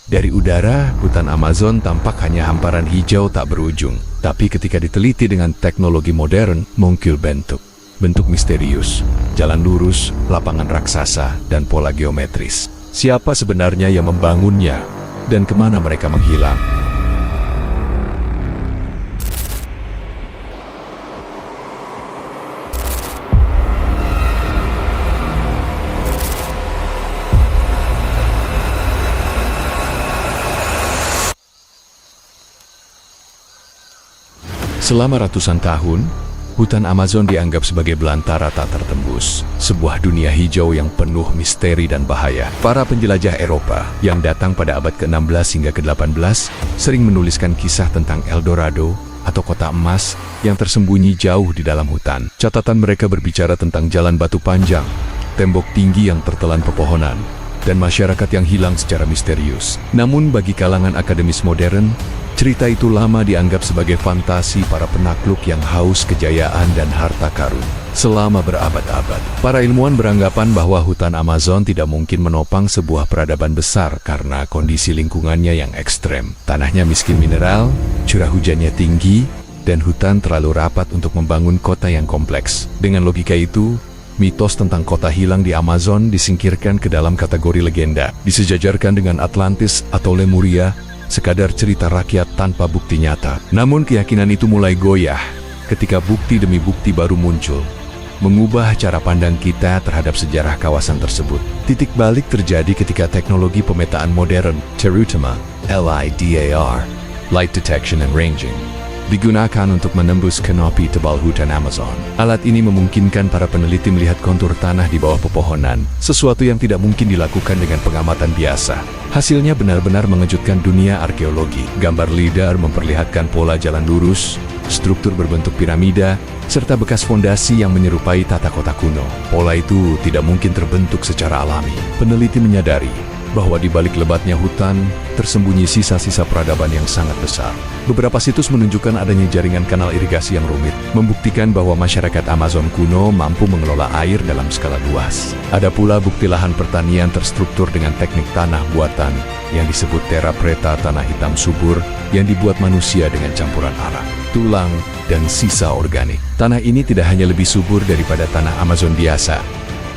Dari udara, hutan Amazon tampak hanya hamparan hijau tak berujung. Tapi ketika diteliti dengan teknologi modern, muncul bentuk misterius, jalan lurus, lapangan raksasa, dan pola geometris. Siapa sebenarnya yang membangunnya, dan kemana mereka menghilang? Selama ratusan tahun, hutan Amazon dianggap sebagai belantara tak tertembus, sebuah dunia hijau yang penuh misteri dan bahaya. Para penjelajah Eropa yang datang pada abad ke-16 hingga ke-18 sering menuliskan kisah tentang El Dorado atau kota emas yang tersembunyi jauh di dalam hutan. Catatan mereka berbicara tentang jalan batu panjang, tembok tinggi yang tertelan pepohonan, dan masyarakat yang hilang secara misterius. Namun bagi kalangan akademis modern, cerita itu lama dianggap sebagai fantasi para penakluk yang haus kejayaan dan harta karun. Selama berabad-abad, para ilmuwan beranggapan bahwa hutan Amazon tidak mungkin menopang sebuah peradaban besar karena kondisi lingkungannya yang ekstrem. Tanahnya miskin mineral, curah hujannya tinggi, dan hutan terlalu rapat untuk membangun kota yang kompleks. Dengan logika itu, mitos tentang kota hilang di Amazon disingkirkan ke dalam kategori legenda, disejajarkan dengan Atlantis atau Lemuria, sekadar cerita rakyat tanpa bukti nyata. Namun keyakinan itu mulai goyah ketika bukti demi bukti baru muncul, mengubah cara pandang kita terhadap sejarah kawasan tersebut. Titik balik terjadi ketika teknologi pemetaan modern, terutama LIDAR, Light Detection and Ranging, digunakan untuk menembus kanopi tebal hutan Amazon. Alat ini memungkinkan para peneliti melihat kontur tanah di bawah pepohonan, sesuatu yang tidak mungkin dilakukan dengan pengamatan biasa. Hasilnya benar-benar mengejutkan dunia arkeologi. Gambar LIDAR memperlihatkan pola jalan lurus, struktur berbentuk piramida, serta bekas fondasi yang menyerupai tata kota kuno. Pola itu tidak mungkin terbentuk secara alami. Peneliti menyadari bahwa di balik lebatnya hutan, tersembunyi sisa-sisa peradaban yang sangat besar. Beberapa situs menunjukkan adanya jaringan kanal irigasi yang rumit, membuktikan bahwa masyarakat Amazon kuno mampu mengelola air dalam skala luas. Ada pula bukti lahan pertanian terstruktur dengan teknik tanah buatan yang disebut terra preta, tanah hitam subur yang dibuat manusia dengan campuran arak, tulang, dan sisa organik. Tanah ini tidak hanya lebih subur daripada tanah Amazon biasa,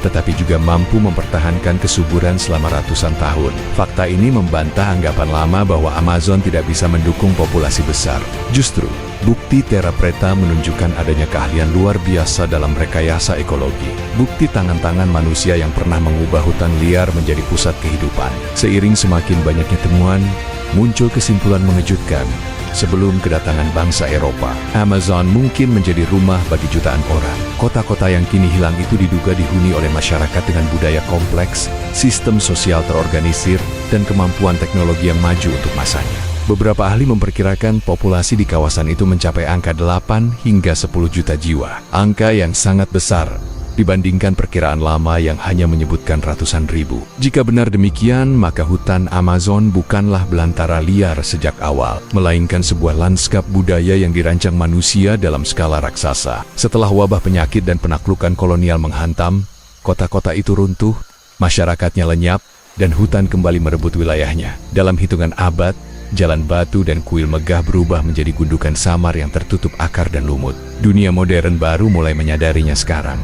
tetapi juga mampu mempertahankan kesuburan selama ratusan tahun. Fakta ini membantah anggapan lama bahwa Amazon tidak bisa mendukung populasi besar. Justru, bukti terra preta menunjukkan adanya keahlian luar biasa dalam rekayasa ekologi. Bukti tangan-tangan manusia yang pernah mengubah hutan liar menjadi pusat kehidupan. Seiring semakin banyaknya temuan, muncul kesimpulan mengejutkan. Sebelum kedatangan bangsa Eropa, Amazon mungkin menjadi rumah bagi jutaan orang. Kota-kota yang kini hilang itu diduga dihuni oleh masyarakat dengan budaya kompleks, sistem sosial terorganisir, dan kemampuan teknologi yang maju untuk masanya. Beberapa ahli memperkirakan populasi di kawasan itu mencapai angka 8 hingga 10 juta jiwa. Angka yang sangat besar dibandingkan perkiraan lama yang hanya menyebutkan ratusan ribu. Jika benar demikian, maka hutan Amazon bukanlah belantara liar sejak awal, melainkan sebuah lanskap budaya yang dirancang manusia dalam skala raksasa. Setelah wabah penyakit dan penaklukan kolonial menghantam, kota-kota itu runtuh, masyarakatnya lenyap, dan hutan kembali merebut wilayahnya. Dalam hitungan abad, jalan batu dan kuil megah berubah menjadi gundukan samar yang tertutup akar dan lumut. Dunia modern baru mulai menyadarinya sekarang,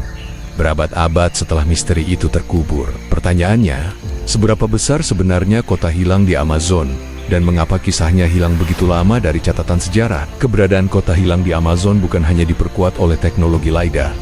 berabad-abad setelah misteri itu terkubur. Pertanyaannya, seberapa besar sebenarnya kota hilang di Amazon, dan mengapa kisahnya hilang begitu lama dari catatan sejarah? Keberadaan kota hilang di Amazon bukan hanya diperkuat oleh teknologi LIDAR,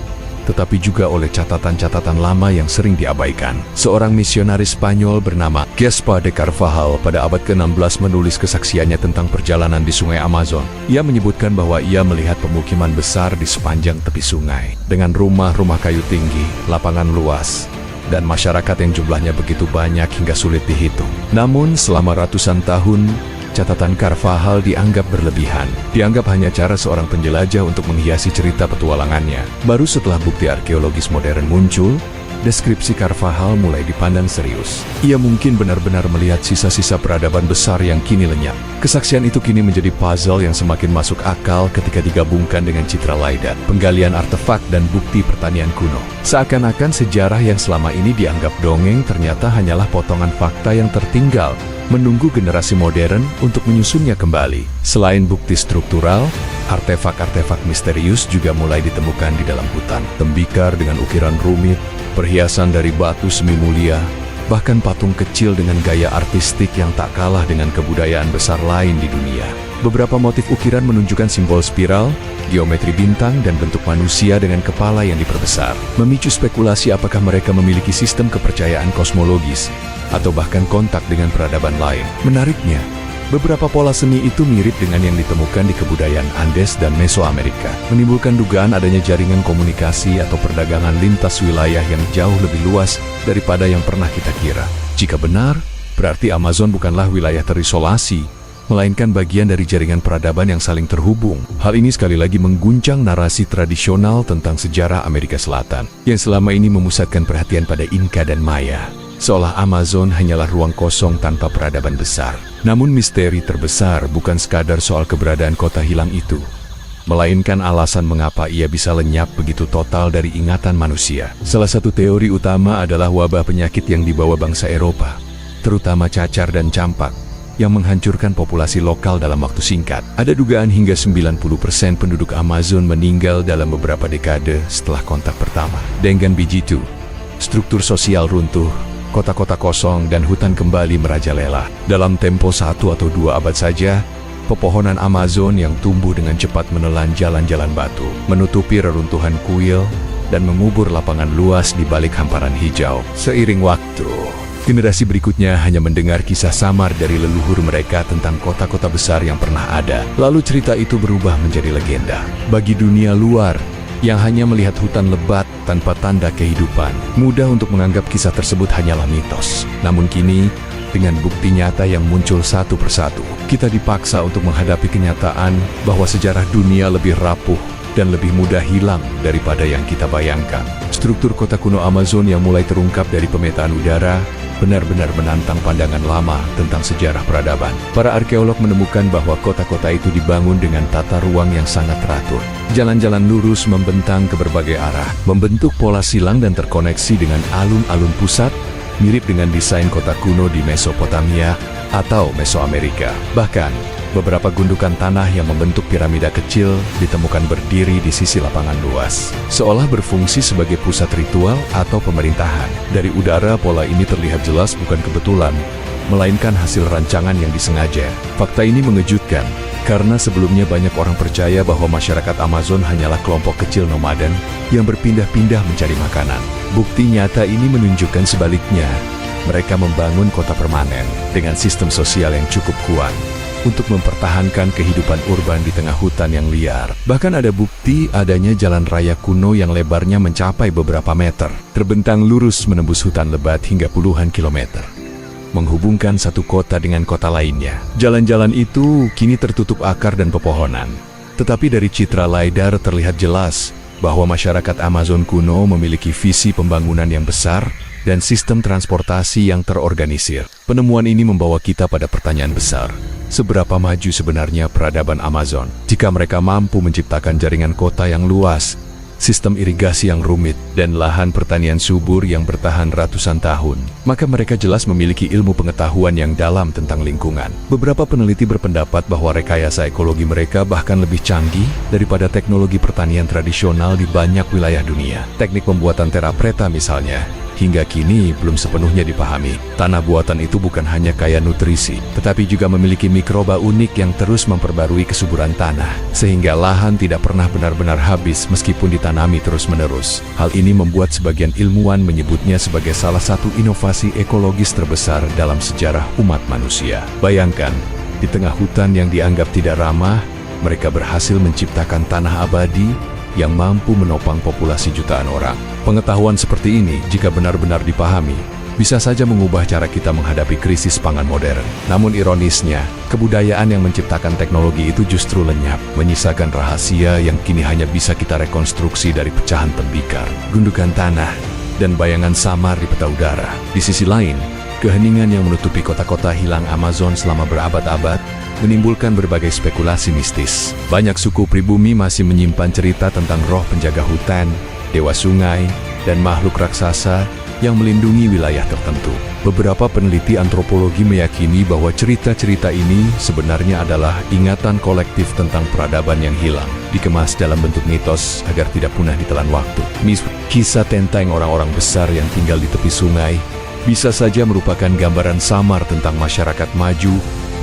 tetapi juga oleh catatan-catatan lama yang sering diabaikan. Seorang misionaris Spanyol bernama Gaspar de Carvajal pada abad ke-16 menulis kesaksiannya tentang perjalanan di sungai Amazon. Ia menyebutkan bahwa ia melihat pemukiman besar di sepanjang tepi sungai, dengan rumah-rumah kayu tinggi, lapangan luas, dan masyarakat yang jumlahnya begitu banyak hingga sulit dihitung. Namun selama ratusan tahun, catatan Carvajal dianggap berlebihan. Dianggap hanya cara seorang penjelajah untuk menghiasi cerita petualangannya. Baru setelah bukti arkeologis modern muncul, deskripsi Carvajal mulai dipandang serius. Ia mungkin benar-benar melihat sisa-sisa peradaban besar yang kini lenyap. Kesaksian itu kini menjadi puzzle yang semakin masuk akal ketika digabungkan dengan citra LIDAR, penggalian artefak, dan bukti pertanian kuno. Seakan-akan sejarah yang selama ini dianggap dongeng ternyata hanyalah potongan fakta yang tertinggal menunggu generasi modern untuk menyusunnya kembali. Selain bukti struktural, artefak-artefak misterius juga mulai ditemukan di dalam hutan. Tembikar dengan ukiran rumit, perhiasan dari batu semi mulia, bahkan patung kecil dengan gaya artistik yang tak kalah dengan kebudayaan besar lain di dunia. Beberapa motif ukiran menunjukkan simbol spiral, geometri bintang, dan bentuk manusia dengan kepala yang diperbesar, memicu spekulasi apakah mereka memiliki sistem kepercayaan kosmologis atau bahkan kontak dengan peradaban lain. Menariknya, beberapa pola seni itu mirip dengan yang ditemukan di kebudayaan Andes dan Mesoamerika, menimbulkan dugaan adanya jaringan komunikasi atau perdagangan lintas wilayah yang jauh lebih luas daripada yang pernah kita kira. Jika benar, berarti Amazon bukanlah wilayah terisolasi, melainkan bagian dari jaringan peradaban yang saling terhubung. Hal ini sekali lagi mengguncang narasi tradisional tentang sejarah Amerika Selatan, yang selama ini memusatkan perhatian pada Inka dan Maya. Seolah Amazon hanyalah ruang kosong tanpa peradaban besar. Namun misteri terbesar bukan sekadar soal keberadaan kota hilang itu, melainkan alasan mengapa ia bisa lenyap begitu total dari ingatan manusia. Salah satu teori utama adalah wabah penyakit yang dibawa bangsa Eropa, terutama cacar dan campak, yang menghancurkan populasi lokal dalam waktu singkat. Ada dugaan hingga 90% penduduk Amazon meninggal dalam beberapa dekade setelah kontak pertama. Dengan biji itu, struktur sosial runtuh, kota-kota kosong, dan hutan kembali merajalela. Dalam tempo 1 atau 2 abad saja, pepohonan Amazon yang tumbuh dengan cepat menelan jalan-jalan batu, menutupi reruntuhan kuil, dan mengubur lapangan luas di balik hamparan hijau. Seiring waktu, generasi berikutnya hanya mendengar kisah samar dari leluhur mereka tentang kota-kota besar yang pernah ada. Lalu cerita itu berubah menjadi legenda. Bagi dunia luar, yang hanya melihat hutan lebat tanpa tanda kehidupan, mudah untuk menganggap kisah tersebut hanyalah mitos. Namun kini, dengan bukti nyata yang muncul satu persatu, kita dipaksa untuk menghadapi kenyataan bahwa sejarah dunia lebih rapuh dan lebih mudah hilang daripada yang kita bayangkan. Struktur kota kuno Amazon yang mulai terungkap dari pemetaan udara benar-benar menantang pandangan lama tentang sejarah peradaban. Para arkeolog menemukan bahwa kota-kota itu dibangun dengan tata ruang yang sangat teratur. Jalan-jalan lurus membentang ke berbagai arah, membentuk pola silang dan terkoneksi dengan alun-alun pusat, mirip dengan desain kota kuno di Mesopotamia atau Mesoamerika. Bahkan, beberapa gundukan tanah yang membentuk piramida kecil ditemukan berdiri di sisi lapangan luas, seolah berfungsi sebagai pusat ritual atau pemerintahan. Dari udara, pola ini terlihat jelas bukan kebetulan, melainkan hasil rancangan yang disengaja. Fakta ini mengejutkan, karena sebelumnya banyak orang percaya bahwa masyarakat Amazon hanyalah kelompok kecil nomaden yang berpindah-pindah mencari makanan. Bukti nyata ini menunjukkan sebaliknya, mereka membangun kota permanen dengan sistem sosial yang cukup kuat untuk mempertahankan kehidupan urban di tengah hutan yang liar. Bahkan ada bukti adanya jalan raya kuno yang lebarnya mencapai beberapa meter, terbentang lurus menembus hutan lebat hingga puluhan kilometer, menghubungkan satu kota dengan kota lainnya. Jalan-jalan itu kini tertutup akar dan pepohonan, tetapi dari citra LiDAR terlihat jelas bahwa masyarakat Amazon kuno memiliki visi pembangunan yang besar dan sistem transportasi yang terorganisir. Penemuan ini membawa kita pada pertanyaan besar. Seberapa maju sebenarnya peradaban Amazon? Jika mereka mampu menciptakan jaringan kota yang luas, sistem irigasi yang rumit, dan lahan pertanian subur yang bertahan ratusan tahun, maka mereka jelas memiliki ilmu pengetahuan yang dalam tentang lingkungan. Beberapa peneliti berpendapat bahwa rekayasa ekologi mereka bahkan lebih canggih daripada teknologi pertanian tradisional di banyak wilayah dunia. Teknik pembuatan terra preta misalnya, hingga kini belum sepenuhnya dipahami. Tanah buatan itu bukan hanya kaya nutrisi, tetapi juga memiliki mikroba unik yang terus memperbarui kesuburan tanah, sehingga lahan tidak pernah benar-benar habis meskipun ditanami terus-menerus. Hal ini membuat sebagian ilmuwan menyebutnya sebagai salah satu inovasi ekologis terbesar dalam sejarah umat manusia. Bayangkan, di tengah hutan yang dianggap tidak ramah, mereka berhasil menciptakan tanah abadi yang mampu menopang populasi jutaan orang. Pengetahuan seperti ini, jika benar-benar dipahami, bisa saja mengubah cara kita menghadapi krisis pangan modern. Namun ironisnya, kebudayaan yang menciptakan teknologi itu justru lenyap, menyisakan rahasia yang kini hanya bisa kita rekonstruksi dari pecahan tembikar, gundukan tanah, dan bayangan samar di peta udara. Di sisi lain, keheningan yang menutupi kota-kota hilang Amazon selama berabad-abad menimbulkan berbagai spekulasi mistis. Banyak suku pribumi masih menyimpan cerita tentang roh penjaga hutan, dewa sungai, dan makhluk raksasa yang melindungi wilayah tertentu. Beberapa peneliti antropologi meyakini bahwa cerita-cerita ini sebenarnya adalah ingatan kolektif tentang peradaban yang hilang, dikemas dalam bentuk mitos agar tidak punah ditelan waktu. Kisah tentang orang-orang besar yang tinggal di tepi sungai bisa saja merupakan gambaran samar tentang masyarakat maju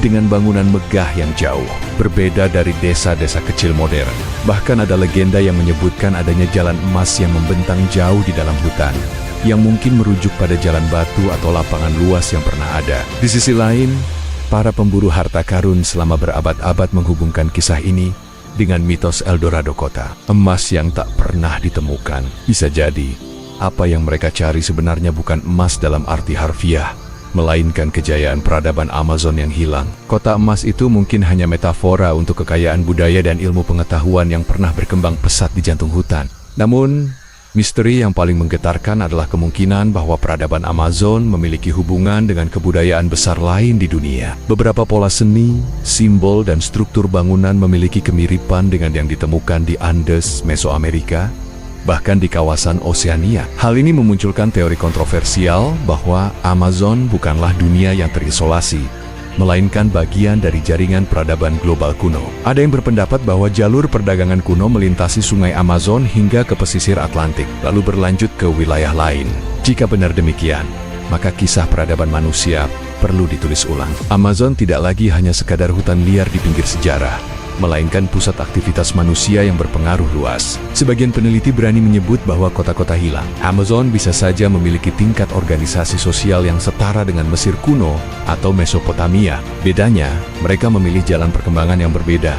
dengan bangunan megah yang jauh, berbeda dari desa-desa kecil modern. Bahkan ada legenda yang menyebutkan adanya jalan emas yang membentang jauh di dalam hutan, yang mungkin merujuk pada jalan batu atau lapangan luas yang pernah ada. Di sisi lain, para pemburu harta karun selama berabad-abad menghubungkan kisah ini dengan mitos Eldorado kota, emas yang tak pernah ditemukan. Bisa jadi, apa yang mereka cari sebenarnya bukan emas dalam arti harfiah, melainkan kejayaan peradaban Amazon yang hilang. Kota emas itu mungkin hanya metafora untuk kekayaan budaya dan ilmu pengetahuan yang pernah berkembang pesat di jantung hutan. Namun, misteri yang paling menggetarkan adalah kemungkinan bahwa peradaban Amazon memiliki hubungan dengan kebudayaan besar lain di dunia. Beberapa pola seni, simbol, dan struktur bangunan memiliki kemiripan dengan yang ditemukan di Andes, Mesoamerika, bahkan di kawasan Oseania. Hal ini memunculkan teori kontroversial bahwa Amazon bukanlah dunia yang terisolasi, melainkan bagian dari jaringan peradaban global kuno. Ada yang berpendapat bahwa jalur perdagangan kuno melintasi sungai Amazon hingga ke pesisir Atlantik, lalu berlanjut ke wilayah lain. Jika benar demikian, maka kisah peradaban manusia perlu ditulis ulang. Amazon tidak lagi hanya sekadar hutan liar di pinggir sejarah, melainkan pusat aktivitas manusia yang berpengaruh luas. Sebagian peneliti berani menyebut bahwa kota-kota hilang Amazon bisa saja memiliki tingkat organisasi sosial yang setara dengan Mesir kuno atau Mesopotamia. Bedanya, mereka memilih jalan perkembangan yang berbeda,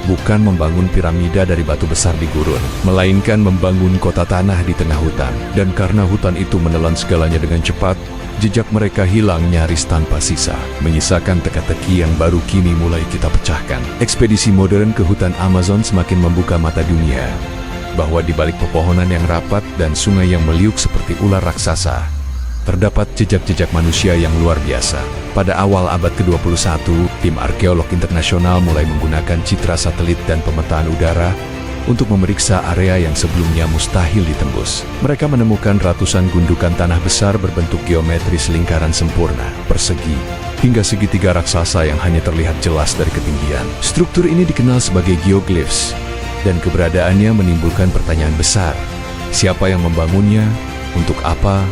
bukan membangun piramida dari batu besar di gurun, melainkan membangun kota tanah di tengah hutan. Dan karena hutan itu menelan segalanya dengan cepat, jejak mereka hilang nyaris tanpa sisa, menyisakan teka-teki yang baru kini mulai kita pecahkan. Ekspedisi modern ke hutan Amazon semakin membuka mata dunia bahwa di balik pepohonan yang rapat dan sungai yang meliuk seperti ular raksasa, terdapat jejak-jejak manusia yang luar biasa. Pada awal abad ke-21, tim arkeolog internasional mulai menggunakan citra satelit dan pemetaan udara untuk memeriksa area yang sebelumnya mustahil ditembus. Mereka menemukan ratusan gundukan tanah besar berbentuk geometris lingkaran sempurna, persegi, hingga segitiga raksasa yang hanya terlihat jelas dari ketinggian. Struktur ini dikenal sebagai geoglyphs, dan keberadaannya menimbulkan pertanyaan besar. Siapa yang membangunnya? Untuk apa?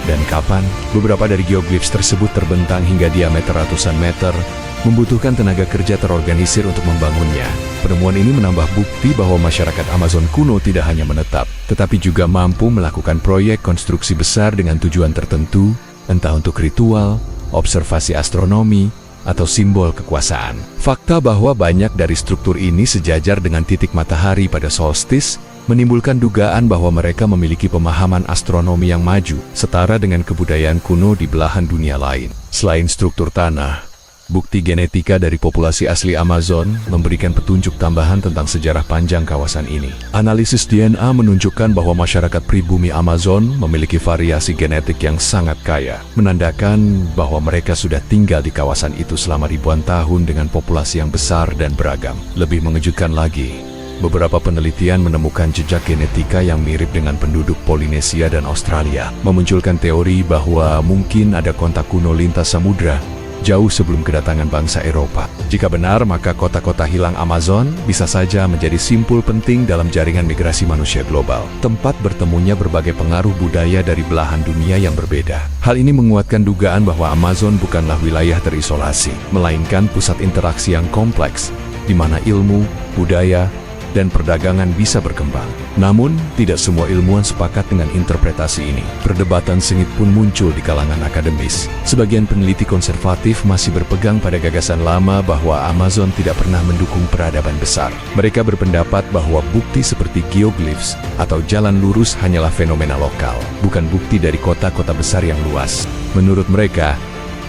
Dan kapan? Beberapa dari geoglyphs tersebut terbentang hingga diameter ratusan meter, membutuhkan tenaga kerja terorganisir untuk membangunnya. Penemuan ini menambah bukti bahwa masyarakat Amazon kuno tidak hanya menetap, tetapi juga mampu melakukan proyek konstruksi besar dengan tujuan tertentu, entah untuk ritual, observasi astronomi, atau simbol kekuasaan. Fakta bahwa banyak dari struktur ini sejajar dengan titik matahari pada solstice menimbulkan dugaan bahwa mereka memiliki pemahaman astronomi yang maju, setara dengan kebudayaan kuno di belahan dunia lain. Selain struktur tanah, bukti genetika dari populasi asli Amazon memberikan petunjuk tambahan tentang sejarah panjang kawasan ini. Analisis DNA menunjukkan bahwa masyarakat pribumi Amazon memiliki variasi genetik yang sangat kaya, menandakan bahwa mereka sudah tinggal di kawasan itu selama ribuan tahun dengan populasi yang besar dan beragam. Lebih mengejutkan lagi, beberapa penelitian menemukan jejak genetika yang mirip dengan penduduk Polinesia dan Australia, memunculkan teori bahwa mungkin ada kontak kuno lintas samudra jauh sebelum kedatangan bangsa Eropa. Jika benar, maka kota-kota hilang Amazon bisa saja menjadi simpul penting dalam jaringan migrasi manusia global, tempat bertemunya berbagai pengaruh budaya dari belahan dunia yang berbeda. Hal ini menguatkan dugaan bahwa Amazon bukanlah wilayah terisolasi, melainkan pusat interaksi yang kompleks, di mana ilmu, budaya, dan perdagangan bisa berkembang. Namun, tidak semua ilmuwan sepakat dengan interpretasi ini. Perdebatan sengit pun muncul di kalangan akademis. Sebagian peneliti konservatif masih berpegang pada gagasan lama bahwa Amazon tidak pernah mendukung peradaban besar. Mereka berpendapat bahwa bukti seperti geoglyphs atau jalan lurus hanyalah fenomena lokal, bukan bukti dari kota-kota besar yang luas. Menurut mereka,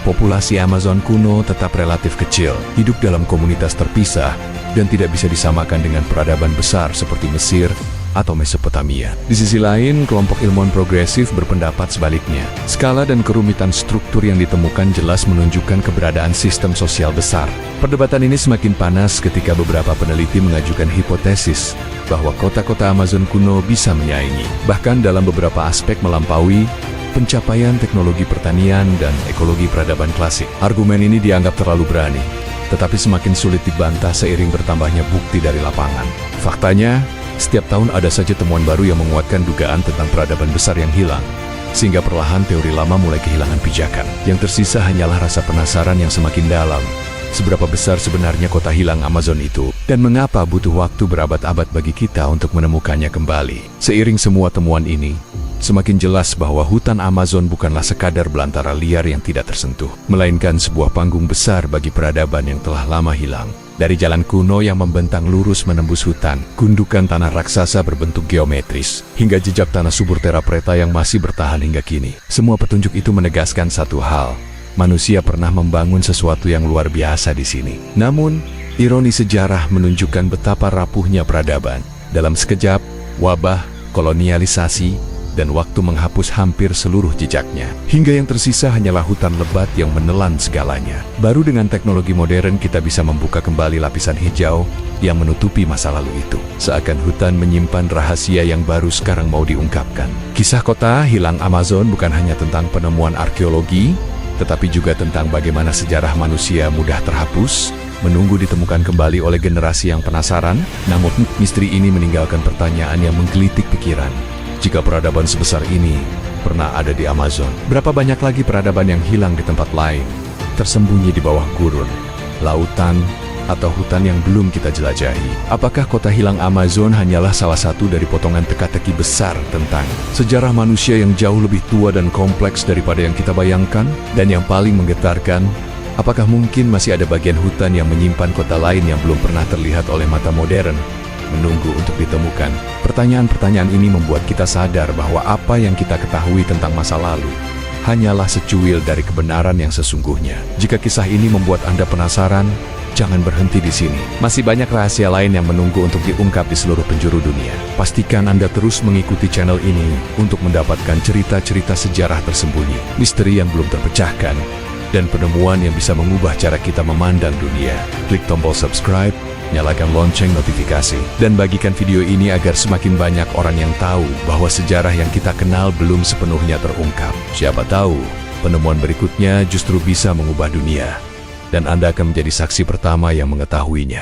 populasi Amazon kuno tetap relatif kecil, hidup dalam komunitas terpisah, dan tidak bisa disamakan dengan peradaban besar seperti Mesir atau Mesopotamia. Di sisi lain, kelompok ilmuwan progresif berpendapat sebaliknya. Skala dan kerumitan struktur yang ditemukan jelas menunjukkan keberadaan sistem sosial besar. Perdebatan ini semakin panas ketika beberapa peneliti mengajukan hipotesis bahwa kota-kota Amazon kuno bisa menyaingi, bahkan dalam beberapa aspek melampaui, pencapaian teknologi pertanian dan ekologi peradaban klasik. Argumen ini dianggap terlalu berani, tetapi semakin sulit dibantah seiring bertambahnya bukti dari lapangan. Faktanya, setiap tahun ada saja temuan baru yang menguatkan dugaan tentang peradaban besar yang hilang, sehingga perlahan teori lama mulai kehilangan pijakan. Yang tersisa hanyalah rasa penasaran yang semakin dalam. Seberapa besar sebenarnya kota hilang Amazon itu, dan mengapa butuh waktu berabad-abad bagi kita untuk menemukannya kembali. Seiring semua temuan ini, semakin jelas bahwa hutan Amazon bukanlah sekadar belantara liar yang tidak tersentuh, melainkan sebuah panggung besar bagi peradaban yang telah lama hilang. Dari jalan kuno yang membentang lurus menembus hutan, gundukan tanah raksasa berbentuk geometris, hingga jejak tanah subur Terra Preta yang masih bertahan hingga kini. Semua petunjuk itu menegaskan satu hal: manusia pernah membangun sesuatu yang luar biasa di sini. Namun, ironi sejarah menunjukkan betapa rapuhnya peradaban. Dalam sekejap, wabah, kolonialisasi, dan waktu menghapus hampir seluruh jejaknya. Hingga yang tersisa hanyalah hutan lebat yang menelan segalanya. Baru dengan teknologi modern kita bisa membuka kembali lapisan hijau yang menutupi masa lalu itu. Seakan hutan menyimpan rahasia yang baru sekarang mau diungkapkan. Kisah kota hilang Amazon bukan hanya tentang penemuan arkeologi, tetapi juga tentang bagaimana sejarah manusia mudah terhapus, menunggu ditemukan kembali oleh generasi yang penasaran. Namun misteri ini meninggalkan pertanyaan yang menggelitik pikiran. Jika peradaban sebesar ini pernah ada di Amazon, berapa banyak lagi peradaban yang hilang di tempat lain, tersembunyi di bawah gurun, lautan, atau hutan yang belum kita jelajahi? Apakah kota hilang Amazon hanyalah salah satu dari potongan teka-teki besar tentang sejarah manusia yang jauh lebih tua dan kompleks daripada yang kita bayangkan? Dan yang paling menggetarkan, apakah mungkin masih ada bagian hutan yang menyimpan kota lain yang belum pernah terlihat oleh mata modern, menunggu untuk ditemukan? Pertanyaan-pertanyaan ini membuat kita sadar bahwa apa yang kita ketahui tentang masa lalu hanyalah secuil dari kebenaran yang sesungguhnya. Jika kisah ini membuat Anda penasaran, jangan berhenti di sini. Masih banyak rahasia lain yang menunggu untuk diungkap di seluruh penjuru dunia. Pastikan Anda terus mengikuti channel ini untuk mendapatkan cerita-cerita sejarah tersembunyi, misteri yang belum terpecahkan, dan penemuan yang bisa mengubah cara kita memandang dunia. Klik tombol subscribe, nyalakan lonceng notifikasi, dan bagikan video ini agar semakin banyak orang yang tahu bahwa sejarah yang kita kenal belum sepenuhnya terungkap. Siapa tahu, penemuan berikutnya justru bisa mengubah dunia, dan Anda akan menjadi saksi pertama yang mengetahuinya.